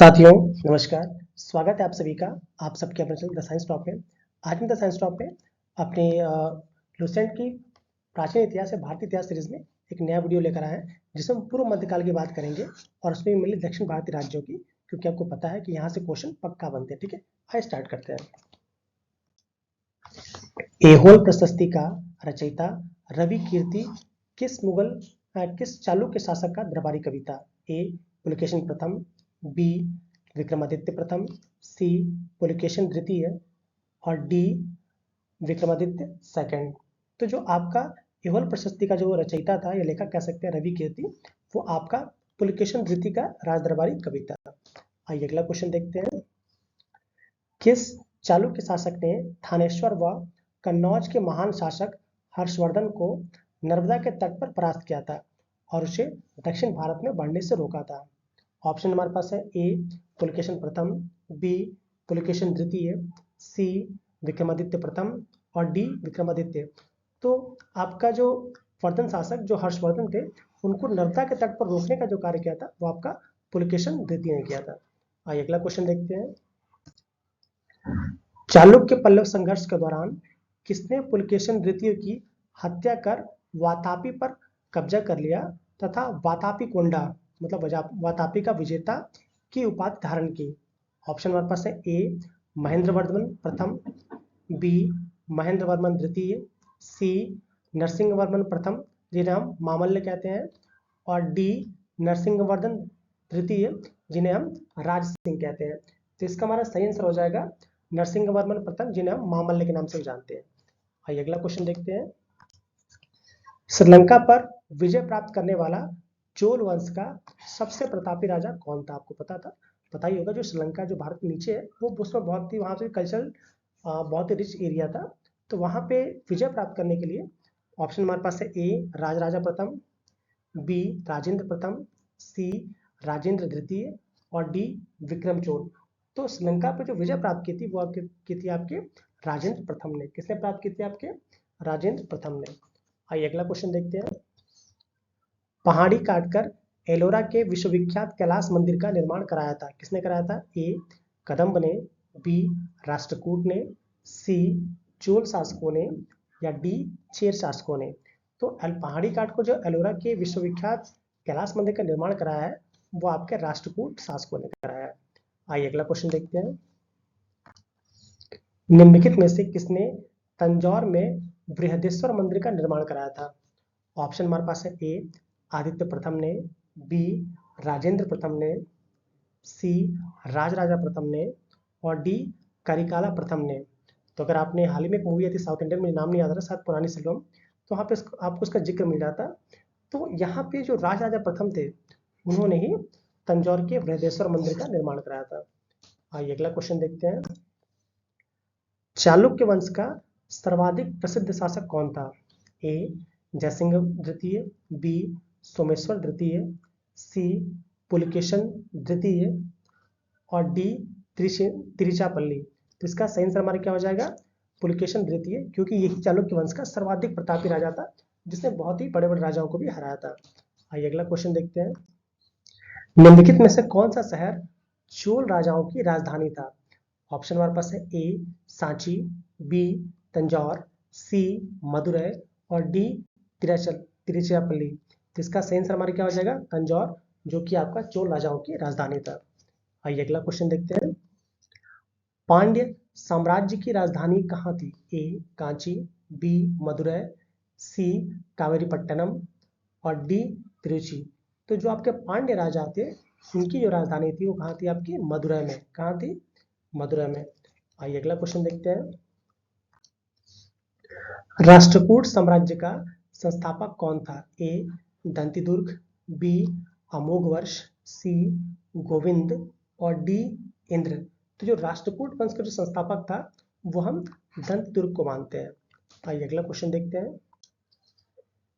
साथियों नमस्कार। स्वागत है आप सभी का आप सबके अपने चैनल द साइंस टॉप में। आज हम द साइंस टॉप में अपने लुसेंट की प्राचीन इतिहास या भारतीय इतिहास सीरीज में एक नया वीडियो लेकर आए हैं जिसमें हम पूर्व मध्यकाल की बात करेंगे और उसमें मिली दक्षिण भारतीय राज्यों की, क्योंकि आपको पता है कि यहाँ से क्वेश्चन पक्का बनते हैं। ठीक है, आइए स्टार्ट करते हैं। ऐहोल प्रशस्ति का रचयिता रवि कीर्ति किस चालुक्य शासक का दरबारी कवि था? ए पुलकेशिन प्रथम, बी विक्रमादित्य प्रथम, सी पुलकेशिन द्वितीय और डी विक्रमादित्य सेकंड। तो जो आपका ऐहोल प्रशस्ति का जो रचयिता था या लेखक कह सकते हैं रवि कीर्ति, वो आपका पुलकेशिन द्वितीय का राजदरबारी कवि था। आइए अगला क्वेश्चन देखते हैं। किस चालुक्य शासक ने थानेश्वर व कन्नौज के महान शासक हर्षवर्धन को नर्मदा के तट पर परास्त किया था और उसे दक्षिण भारत में बढ़ने से रोका था? ऑप्शन हमारे पास है ए पुलकेशिन प्रथम, बी पुलकेशिन द्वितीय, सी विक्रमादित्य प्रथम और डी विक्रमादित्य। तो आपका जो वर्धन शासक जो हर्षवर्धन थे, उनको नर्मदा के तट पर रोकने का जो कार्य किया था वो आपका पुलकेशिन द्वितीय ने किया था। आइए अगला क्वेश्चन देखते हैं। चालुक्य पल्लव संघर्ष के दौरान किसने पुलकेशिन द्वितीय की हत्या कर वातापी पर कब्जा कर लिया तथा वातापी कोंडा मतलब वातापी का विजेता की उपाधि धारण की? ऑप्शन हमारे पास है ए महेंद्रवर्धन प्रथम, बी महेंद्रवर्मन द्वितीय, सी नरसिंहवर्मन प्रथम जिन्हें हम मामल्य कहते हैं, और डी नरसिंहवर्धन तृतीय जिन्हें हम राज सिंह कहते हैं। तो इसका हमारा सही आंसर हो जाएगा नरसिंहवर्मन प्रथम जिन्हें हम मामल्य के नाम से जानते हैं। आइए अगला क्वेश्चन देखते हैं। श्रीलंका पर विजय प्राप्त करने वाला चोल वंश का सबसे प्रतापी राजा कौन था? आपको पता ही होगा। जो श्रीलंका जो भारत के नीचे है वो उसमें बहुत ही वहां से कल्चरल बहुत ही रिच एरिया था। तो वहां पे विजय प्राप्त करने के लिए ऑप्शन हमारे पास है ए राजराजा प्रथम, बी राजेंद्र प्रथम, सी राजेंद्र द्वितीय और डी विक्रम चोल। तो श्रीलंका पे जो विजय प्राप्त की थी वो की थी आपके राजेंद्र प्रथम ने। किसने प्राप्त की थी? आपके राजेंद्र प्रथम ने। आइए अगला क्वेश्चन देखते हैं। पहाड़ी काटकर एलोरा के विश्वविख्यात कैलाश मंदिर का निर्माण कराया था? किसने कराया था? ए कदम्ब ने, बी राष्ट्रकूट ने, सी चोल शासकों ने या डी चेर शासकों ने? तो पहाड़ी काट को जो एलोरा के विश्वविख्यात कैलाश मंदिर का निर्माण कराया है वो आपके राष्ट्रकूट शासकों ने कराया है। आइए अगला क्वेश्चन देखते हैं। निम्नलिखित में से किसने तंजौर में बृहदेश्वर मंदिर का निर्माण कराया था? ऑप्शन हमारे पास है ए आदित्य प्रथम ने, बी राजेंद्र प्रथम ने, सी राजराजा प्रथम ने और डी करिकाला प्रथम ने। तो अगर आपने हाल ही में एक मूवी आई थी साउथ इंडियन में, नाम नहीं याद आ रहा, शायद पुरानी फिल्म, तो वहाँ पे आपको उसका जिक्र मिल जाता। तो यहाँ पे जो राजराजा प्रथम थे उन्होंने ही तंजौर के बृहदेश्वर मंदिर का निर्माण कराया था। आइए अगला क्वेश्चन देखते हैं। चालुक्य वंश का सर्वाधिक प्रसिद्ध शासक कौन था? ए जयसिंह द्वितीय, बी सोमेश्वर द्वितीय, सी पुलकेशिन द्वितीय और डी तिरुचिरापल्ली। तो इसका सही आंसर हमारा क्या हो जाएगा? पुलकेशिन द्वितीय, क्योंकि यही चालुक्य वंश का सर्वाधिक प्रतापी राजा था जिसने बहुत ही बड़े बड़े राजाओं को भी हराया था। आइए अगला क्वेश्चन देखते हैं। निम्नलिखित में से कौन सा शहर चोल राजाओं की राजधानी था? ऑप्शन हमारे पास है ए सांची, बी तंजौर, सी मदुरै और डी तिरुचिरापल्ली। तो इसका सही आंसर हमारा क्या हो जाएगा? तंजौर, जो कि आपका चोल राजाओं की राजधानी था। आइए अगला क्वेश्चन देखते हैं। पांड्य साम्राज्य की राजधानी कहाँ थी? ए कांची, बी मदुरै, सी कावेरीपट्टनम और डी तिरुचि। तो जो आपके पांड्य राजा थे उनकी जो राजधानी थी वो कहाँ थी? आपकी मदुरै में। कहाँ थी? मदुरै में। आइए अगला क्वेश्चन देखते हैं। राष्ट्रकूट साम्राज्य का संस्थापक कौन था? ए दंतिदुर्ग, बी अमोघवर्ष, सी गोविंद और डी इंद्र। तो जो राष्ट्रकूट वंश का जो संस्थापक था वो हम दंतिदुर्ग को मानते हैं। आइए अगला क्वेश्चन देखते हैं।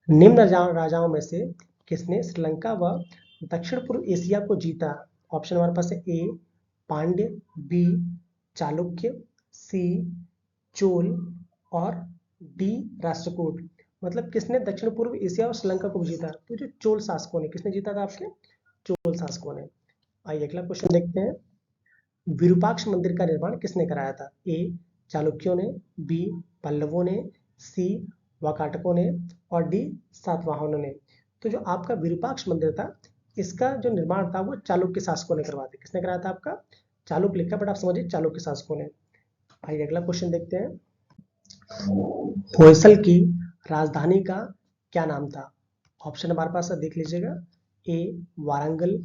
निम्न राजाओं में से किसने श्रीलंका व दक्षिण पूर्व एशिया को जीता? ऑप्शन हमारे पास है ए पांड्य, बी चालुक्य, सी चोल और डी राष्ट्रकूट। मतलब किसने दक्षिण पूर्व एशिया और श्रीलंका को जीता? तो जो चोल शासकों ने। किसने जीता था? आपके चोल शासकों ने। आइए अगला क्वेश्चन देखते हैं। विरूपाक्ष मंदिर का निर्माण किसने कराया था? ए चालुक्यों ने, बी पल्लवों ने, सी वाकाटकों ने और डी सातवाहनों ने। तो जो आपका विरूपाक्ष मंदिर था, इसका जो निर्माण था वो चालुक्य शासकों ने करवाया था। किसने कराया था? आपका चालुक्य लिखा, बट आप समझिए चालुक्य शासकों ने। आइए अगला क्वेश्चन देखते हैं। होयसल की राजधानी का क्या नाम था? ऑप्शन हमारे पास है, देख लीजिएगा। ए वारंगल,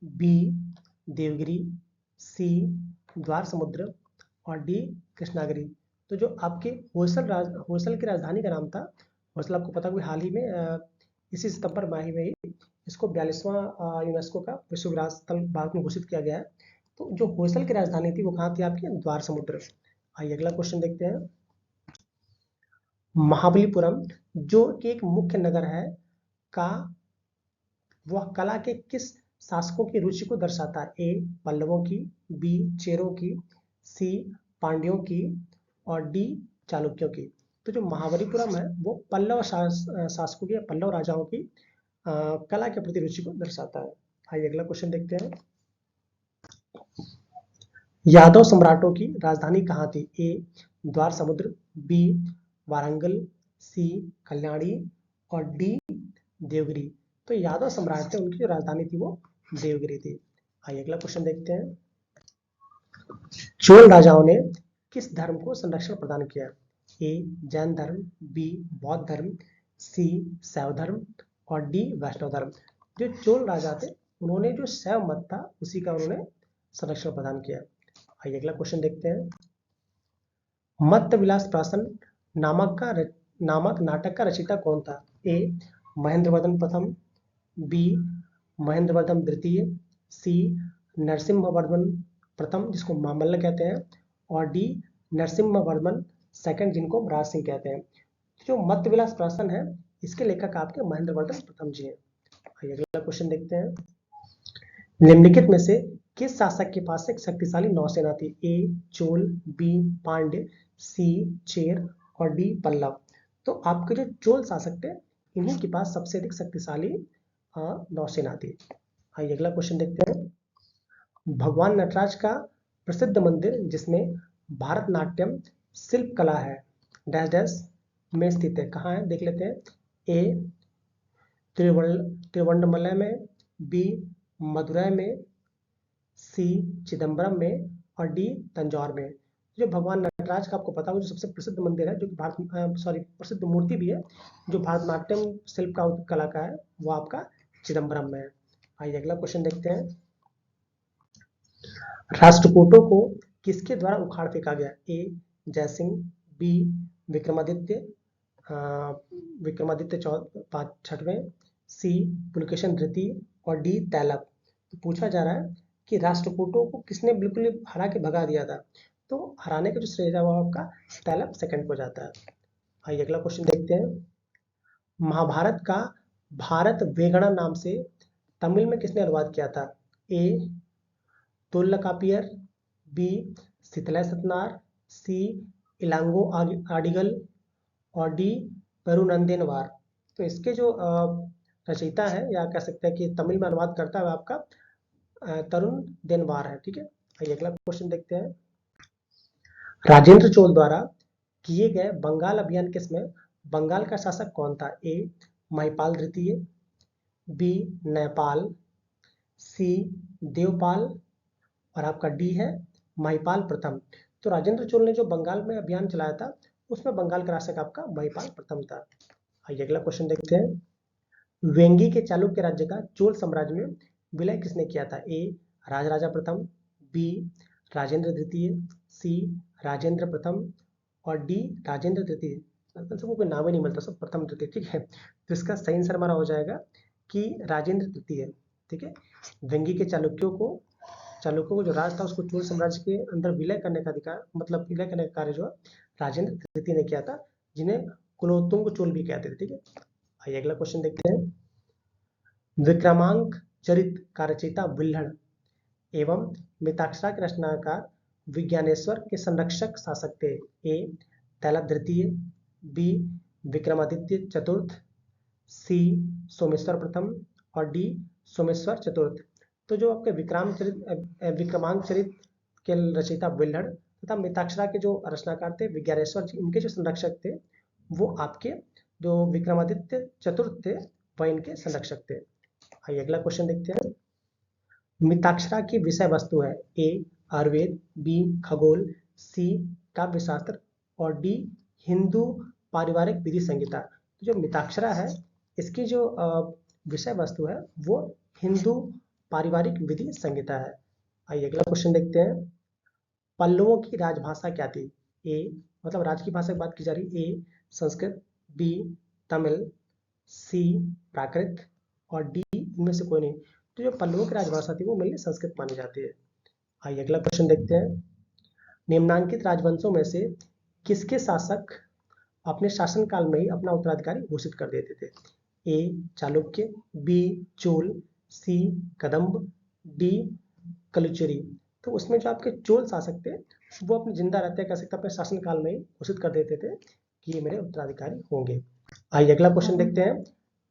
बी देवगिरी, सी द्वार समुद्र और डी कृष्णागिरी। तो जो आपके होयसल की राजधानी का नाम था, होयसल आपको पता है हाल ही में इसी सितंबर माह में ही इसको 42वां यूनेस्को का विश्व विरासत स्थल भारत में घोषित किया गया है। तो जो होयसल की राजधानी थी वो कहाँ थी? आपकी द्वार समुद्र। आइए अगला क्वेश्चन देखते हैं। महाबलीपुरम जो कि एक मुख्य नगर है का, वह कला के किस शासकों की रुचि को दर्शाता है? ए पल्लवों की, बी चेरों की, सी पांड्यों की और डी चालुक्यों की। तो जो महाबलीपुरम है वो पल्लव शासकों की या पल्लव राजाओं की कला के प्रति रुचि को दर्शाता है। आइए अगला क्वेश्चन देखते हैं। यादव सम्राटों की राजधानी कहाँ थी? ए द्वार समुद्र, बी वारंगल, सी कल्याणी और डी देवगिरी। तो यादव सम्राट थे, उनकी जो राजधानी थी वो देवगिरी थी। आइए अगला क्वेश्चन देखते हैं। चोल राजाओं ने किस धर्म को संरक्षण प्रदान किया? ए जैन धर्म, बी बौद्ध धर्म, सी शैव धर्म और डी वैष्णव धर्म। जो चोल राजा थे उन्होंने जो शैव मत था उसी का उन्होंने संरक्षण प्रदान किया। आइए अगला क्वेश्चन देखते हैं। मत्त विलास प्राशन नामक नाटक का रचयिता कौन था? ए महेंद्रवर्धन प्रथम, बी महेंद्रवर्धन द्वितीय, सी नरसिम्हवर्मन प्रथम जिसको मामल्ल कहते हैं और डी नरसिम्हवर्मन सेकंड जिनको राज सिंह कहते हैं। जो मत्त विलास प्राशन है इसके लेखक आपके महेंद्रवर्धन प्रथम जी हैं। आइए अगला क्वेश्चन देखते हैं। निम्नलिखित में से किस शासक के पास एक शक्तिशाली नौसेना थी? ए चोल, बी पांड्य, सी चेर और डी पल्लव। तो आपके जो चोल शासक थे इन्हीं के पास सबसे अधिक शक्तिशाली नौसेना थी। आइए अगला क्वेश्चन देखते हैं। भगवान नटराज का प्रसिद्ध मंदिर जिसमें भारतनाट्यम शिल्प कला है डैश डैश में स्थित है, कहाँ है? देख लेते हैं। ए तिरुवन्नमलई में, बी मदुरै में, सी चिदम्बरम में और डी तंजौर में। जो भगवान नटराज का आपको पता हो जो सबसे प्रसिद्ध मंदिर है, जो कि प्रसिद्ध मूर्ति भी है जो भारतनाट्यम शिल्प का कला का है, वो आपका चिदम्बरम में है। आइए अगला क्वेश्चन देखते हैं। राष्ट्रकूटों को किसके द्वारा उखाड़ फेंका गया? ए जयसिंह, बी विक्रमादित्य छठवें, सी पुलकेशन द्वितीय और डी तैलप। तो पूछा जा रहा है कि राष्ट्रकूटों को किसने बिल्कुल हरा के भगा दिया था? तो हराने का जो श्रेय है वो आपका तैलप सेकंड को जाता है। आइए अगला क्वेश्चन देखते हैं। महाभारत का भारत वेगड़ा नाम से तमिल में किसने अनुवाद किया था? ए तोल्लकापियर, बी शीतलय सतनार, सी इलांगो आडिगल और डी पेरुनंदेनवार। तो इसके जो रचयिता है या कह सकते हैं कि तमिल में अनुवाद करता है आपका तरुण देनवार है। ठीक है, आइए अगला क्वेश्चन देखते हैं। राजेंद्र चोल द्वारा किए गए बंगाल अभियान किसमें बंगाल का शासक कौन था? ए महिपाल द्वितीय, बी नेपाल, सी देवपाल और आपका डी है महिपाल प्रथम। तो राजेंद्र चोल ने जो बंगाल में अभियान चलाया था उसमें बंगाल का शासक आपका महिपाल प्रथम था। आइए अगला क्वेश्चन देखते हैं। वेंगी के चालुक्य राज्य का चोल साम्राज्य में विलय किसने किया था? ए राजराजा प्रथम, बी राजेंद्र द्वितीय, सी राजेंद्र प्रथम और डी राजेंद्र तृतीय। सबको कोई नाम ही नहीं मिलता, सब प्रथम तृतीय। ठीक है, तो इसका सही आंसर हमारा हो जाएगा कि राजेंद्र तृतीय। ठीक है, वेंगी के चालुक्यों को जो राज था उसको चोल साम्राज्य के अंदर विलय करने का अधिकार मतलब विलय करने का कार्य जो है राजेंद्र तृतीय ने किया था, जिन्हें कुलोत्तुंग चोल भी कहते थे। ठीक है, आइए अगला क्वेश्चन देखते हैं। विक्रमांक चरित का रचयिता विल्हण एवं मिताक्षरा के रचनाकार विज्ञानेश्वर के संरक्षक शासक थे? ए तैलप द्वितीय, बी विक्रमादित्य चतुर्थ, सी सोमेश्वर प्रथम और डी सोमेश्वर चतुर्थ। तो जो आपके विक्रमांक चरित के रचयिता विल्हड़ तथा मिताक्षरा के जो रचनाकार थे विज्ञानेश्वर जी, इनके जो संरक्षक थे वो आपके जो विक्रमादित्य चतुर्थ थे वह इनके संरक्षक थे। आइए अगला क्वेश्चन देखते हैं। मिताक्षरा की विषय वस्तु है ए आयुर्वेद, बी खगोल, सी काव्यशास्त्र और डी हिंदू पारिवारिक विधि संहिता। तो जो मिताक्षरा है इसकी जो विषय वस्तु है वो हिंदू पारिवारिक विधि संहिता है। आइए अगला क्वेश्चन देखते हैं। पल्लवों की राजभाषा क्या थी? ए मतलब राज की भाषा की बात की जा रही, ए संस्कृत, बी तमिल, सी प्राकृत और डी इनमें से कोई नहीं। तो जो पल्लवों की राजभाषा थी वो मेनली संस्कृत मानी जाती है। आइए अगला क्वेश्चन देखते हैं। निम्नांकित राजवंशों में से किसके शासक अपने शासनकाल में ही अपना उत्तराधिकारी घोषित कर देते थे? ए चालुक्य, बी चोल, सी कदम्ब, डी कलुचरी। तो उसमें जो आपके चोल शासक थे वो अपने जिंदा रहते कह सकते अपने शासनकाल में ही घोषित कर देते थे कि ये मेरे उत्तराधिकारी होंगे। आइए अगला क्वेश्चन देखते हैं।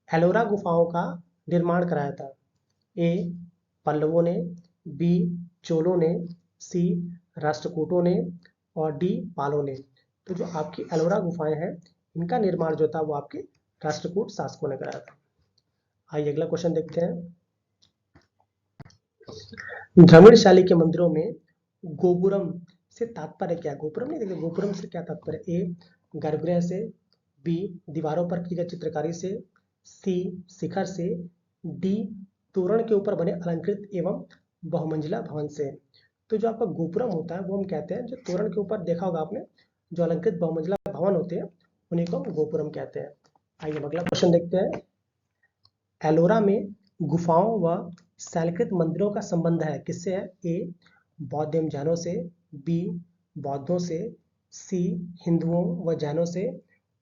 एलोरा गुफाओं का निर्माण कराया था? ए पल्लवों ने, बी चोलों ने, सी राष्ट्रकूटों ने और डी पालों ने। तो जो आपकी एलोरा गुफाएं हैं इनका निर्माण जो था वो आपके राष्ट्रकूट शासकों ने कराया था। आइए अगला क्वेश्चन देखते हैं। द्रविड़ शैली के मंदिरों में गोपुरम से तात्पर्य क्या है? गोपुरम नहीं, देखिए गोपुरम से क्या तात्पर्य? ए गर्भगृह से, बी दीवारों पर की गई चित्रकारी से, सी शिखर से, डी तोरण के ऊपर बने अलंकृत एवं बहुमंजिला भवन से। तो जो आपका गोपुरम होता है वो हम कहते हैं जो तोरण के ऊपर देखा होगा आपने जो अलंकृत बहुमंजिला भवन होते हैं उन्हीं को हम गोपुरम कहते हैं। आइए अगला क्वेश्चन देखते हैं। एलोरा में गुफाओं व शैलकृत मंदिरों का संबंध है किससे है? ए बौद्ध एवं जैनों से, बी बौद्धों से, सी हिंदुओं व जैनों से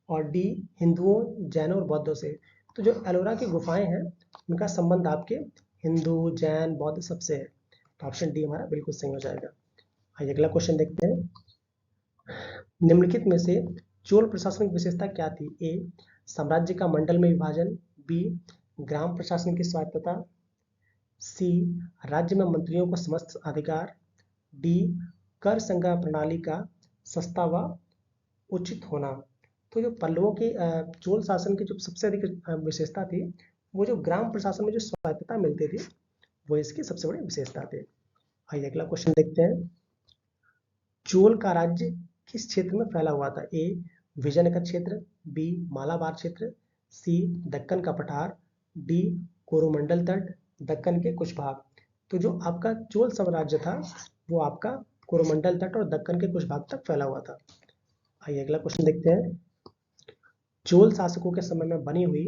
और डी हिंदुओं जैनों और बौद्धों से। तो जो एलोरा की गुफाएं हैं उनका संबंध आपके हिंदू जैन बौद्ध सबसे है। तो ऑप्शन डी हमारा बिल्कुल सही हो जाएगा। आइए अगला क्वेश्चन देखते हैं। निम्नलिखित में से चोल प्रशासन की विशेषता क्या थी? ए साम्राज्य का मंडल में विभाजन, बी ग्राम प्रशासन की स्वायत्तता, सी राज्य में मंत्रियों को समस्त अधिकार, डी कर संग्रह प्रणाली का सस्ता व उचित होना। तो जो पल्लवों की चोल शासन की जो सबसे अधिक विशेषता थी वो जो ग्राम प्रशासन में जो स्वायत्तता मिलती थी वो इसकी सबसे बड़ी विशेषता थी। आइए अगला क्वेश्चन देखते हैं। चोल का राज्य किस क्षेत्र में फैला हुआ था? ए विजयनगर क्षेत्र, बी मालाबार क्षेत्र, सी दक्कन का पठार, डी कोरोमंडल तट, दक्कन के कुछ भाग। तो जो आपका चोल साम्राज्य था वो आपका कोरोमंडल तट और दक्कन के कुछ भाग तक फैला हुआ था। आइए अगला क्वेश्चन देखते हैं। चोल शासकों के समय में बनी हुई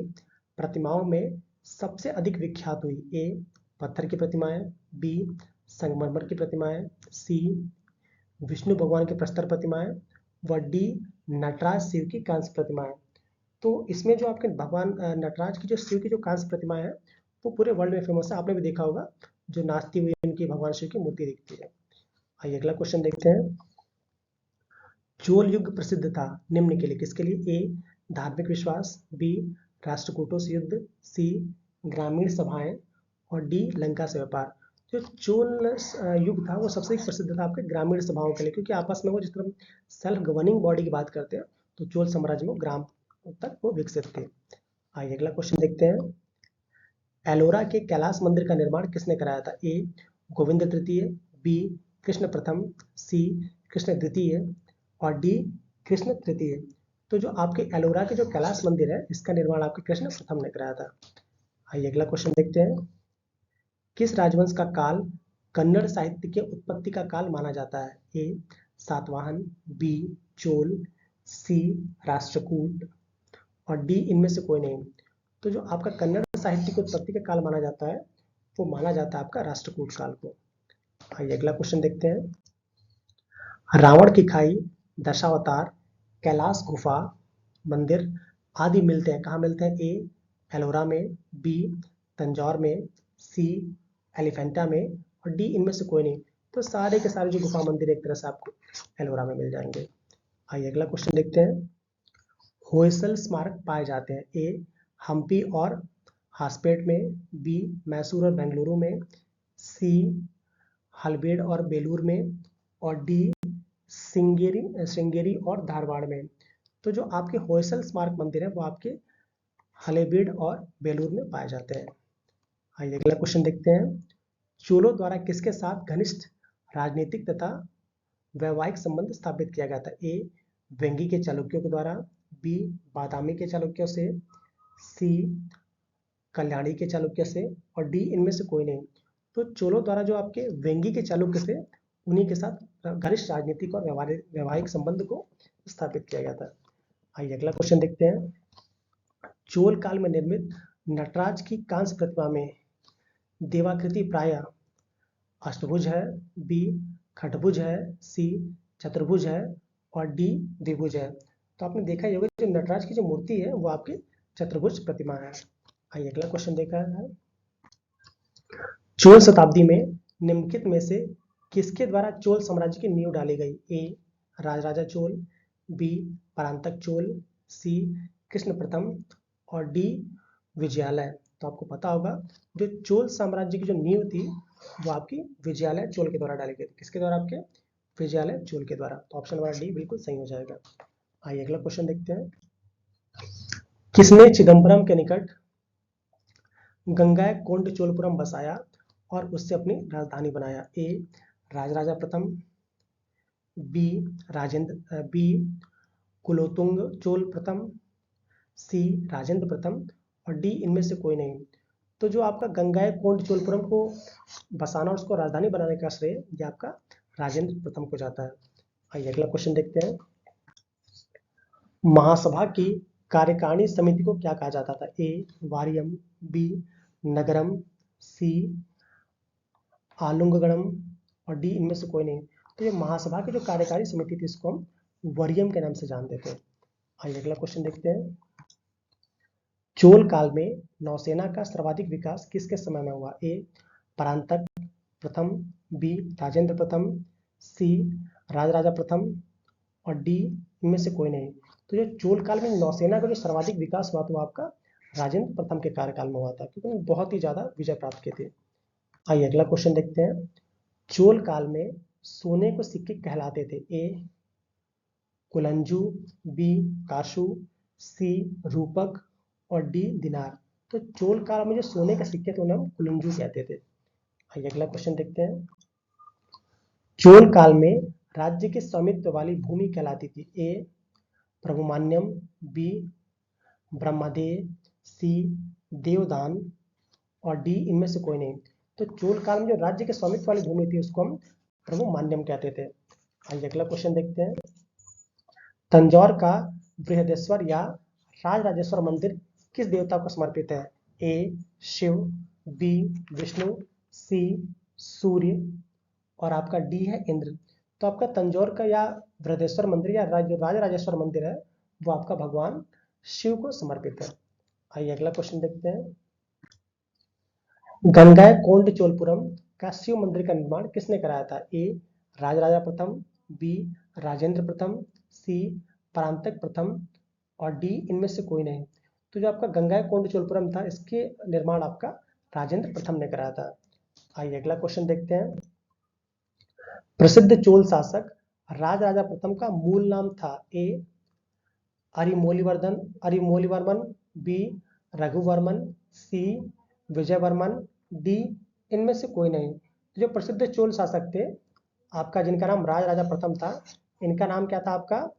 प्रतिमाओं में सबसे अधिक विख्यात हुई? ए पत्थर की प्रतिमाएं, बी संगमरमर की प्रतिमाएं, सी विष्णु भगवान की प्रस्तर प्रतिमाएं व डी नटराज शिव की कांस्य प्रतिमाएं। तो इसमें जो आपके भगवान नटराज की जो शिव की जो कांस्य प्रतिमाएं है वो पूरे वर्ल्ड में फेमस है। आपने भी देखा होगा जो नाचती हुई इनकी भगवान शिव की मूर्ति दिखती है। आइए अगला क्वेश्चन देखते हैं। चोल युग प्रसिद्ध था निम्न के लिए किसके लिए? ए धार्मिक विश्वास, बी राष्ट्रकूटों से युद्ध, सी ग्रामीण सभाएं और डी लंका से व्यापार। जो चोल युग था वो सबसे प्रसिद्ध था आपके ग्रामीण सभाओं के लिए क्योंकि आपस में वो जिस तरह सेल्फ गवर्निंग बॉडी की बात करते हैं तो चोल साम्राज्य में ग्राम तक वो विकसित थे। आइए अगला क्वेश्चन देखते हैं। एलोरा के कैलाश मंदिर का निर्माण किसने कराया था? ए गोविंद तृतीय, बी कृष्ण प्रथम, सी कृष्ण द्वितीय और डी कृष्ण तृतीय। तो जो आपके एलोरा के जो कैलाश मंदिर है इसका निर्माण आपके कृष्ण प्रथम ने कराया था। आइए अगला क्वेश्चन देखते हैं। किस राजवंश का काल कन्नड़ साहित्य के उत्पत्ति का काल माना जाता है? ए सातवाहन, बी चोल, सी राष्ट्रकूट और डी इनमें से कोई नहीं। तो जो आपका कन्नड़ साहित्य की उत्पत्ति का काल माना जाता है वो माना जाता है आपका राष्ट्रकूट काल को। आइए अगला क्वेश्चन देखते हैं। रावण की खाई, दशावतार, कैलाश गुफा मंदिर आदि मिलते हैं कहाँ मिलते हैं? ए एलोरा में, बी तंजौर में, सी एलिफेंटा में और डी इनमें से कोई नहीं। तो सारे के सारे जो गुफा मंदिर एक तरह से आपको एलोरा में मिल जाएंगे। आइए अगला क्वेश्चन देखते हैं। होयसल स्मारक पाए जाते हैं? ए हम्पी और हासपेट में, बी मैसूर और बेंगलुरु में, सी हलबेड़ और बेलूर में, और डी श्रृंगेरी और धारवाड़ में। तो जो आपके होयसल स्मारक मंदिर है वो आपके हलेबीड और बेलूर में पाए जाते हैं। आइए अगला क्वेश्चन देखते हैं। चोलों द्वारा किसके साथ घनिष्ठ राजनीतिक तथा वैवाहिक संबंध स्थापित किया गया था? ए वेंगी के चालुक्यों के द्वारा, बी बादामी के चालुक्यों से, सी कल्याणी के चालुक्य से, और डी इनमें से कोई नहीं। तो चोलों द्वारा जो आपके वेंगी के चालुक्य से उन्हीं के साथ घनिष्ठ राजनीतिक और वैवाहिक संबंध को स्थापित किया गया था। आइए अगला क्वेश्चन देखते हैं। चोल काल में निर्मित नटराज की कांस्य प्रतिमा में देवाकृति प्रायः अष्टभुज है, बी खटभुज है, सी चतुर्भुज है, और डी द्विभुज है। तो आपने देखा ही होगा जो नटराज की जो मूर्ति है वो आपकी चतुर्भुज प्रतिमा है। आइए अगला क्वेश्चन देखा है। चोल शताब्दी में निम्नलिखित में से किसके द्वारा चोल साम्राज्य की नींव डाली गई? ए राजराजा चोल, बी परांतक चोल, सी कृष्ण प्रथम, और डी विजयालय। तो आपको पता होगा जो चोल साम्राज्य की जो नींव थी वो आपकी विजयालय चोल के द्वारा डाली गई थी। किसके द्वारा? आपके विजयालय चोल के द्वारा। तो ऑप्शन नंबर डी बिल्कुल सही हो जाएगा। आइए अगला क्वेश्चन देखते हैं। किसने चिदम्बरम के निकट गंगैकोंड चोलपुरम बसाया और उससे अपनी राजधानी बनाया? ए राजराजा प्रथम, बी कुलोतुंग चोल प्रथम, सी राजेंद्र प्रथम, और डी इनमें से कोई नहीं। तो जो आपका गंगैकोंड चोलपुरम को बसाना और उसको राजधानी बनाने का श्रेय ये आपका राजेंद्र प्रथम को जाता है। आइए अगला क्वेश्चन देखते हैं। महासभा की कार्यकारिणी समिति को क्या कहा जाता था? ए वारियम, बी नगरम, सी आलुंगगणम, और डी इनमें से कोई नहीं। तो ये महासभा की जो कार्यकारी समिति थी इसको हम वरियम के नाम से जानते थे। आइए अगला क्वेश्चन देखते हैं। चोल काल में नौसेना का सर्वाधिक विकास किसके समय में हुआ? ए परांतक प्रथम, बी राजेंद्र प्रथम, सी राजराजा प्रथम, और डी इनमें से कोई नहीं। तो ये चोल काल में नौसेना का जो सर्वाधिक विकास हुआ तो आपका राजेंद्र प्रथम के कार्यकाल में हुआ था, क्योंकि उन्होंने बहुत ही ज्यादा विजय प्राप्त किए थे। आइए अगला क्वेश्चन देखते हैं। चोल काल में सोने को सिक्के कहलाते थे? ए कुलंजू, बी काशू, सी रूपक, और डी दिनार। तो चोल काल में जो सोने के सिक्के थे उन्हें हम कुलंजू कहते थे। आइए अगला क्वेश्चन देखते हैं। चोल काल में राज्य के स्वामित्व वाली भूमि कहलाती थी? ए प्रभुमान्यम, बी ब्रह्मदेय, सी देवदान, और डी इनमें से कोई नहीं। तो चोल काल में जो राज्य के स्वामित्व वाली भूमि थी उसको हम प्रभुमान्यम कहते थे। आइए अगला क्वेश्चन देखते हैं। तंजौर का बृहदेश्वर या राजराजेश्वर मंदिर किस देवता को समर्पित है? ए शिव, बी विष्णु, सी सूर्य, और आपका डी है इंद्र। तो आपका तंजौर का या बृहदेश्वर मंदिर या राजराजेश्वर मंदिर है वो आपका भगवान शिव को समर्पित है। आइए अगला क्वेश्चन देखते हैं। गंगैकोंड चोलपुरम का शिव मंदिर का निर्माण किसने कराया था? ए राजराजा प्रथम, बी राजेंद्र प्रथम, सी परांतक प्रथम, और डी इनमें से कोई नहीं। तो जो आपका गंगैकोंड चोलपुरम था इसके निर्माण आपका राजेंद्र प्रथम ने कराया था। आइए अगला क्वेश्चन देखते हैं। प्रसिद्ध चोल शासक राजराजा प्रथम का मूल नाम था? ए अरिमोलीवर्मन, बी रघुवर्मन, सी विजयवर्मन, डी इनमें से कोई नहीं। जो प्रसिद्ध चोल शासक थे आपका जिनका नाम राजराजा प्रथम था इनका नाम क्या था? आपका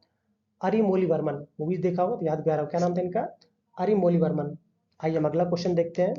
अरिमोलीवर्मन। मूवीज देखा होगा तो याद भी आ रहा हो, क्या नाम था इनका? अरिमोलीवर्मन। आइए हम अगला क्वेश्चन देखते हैं।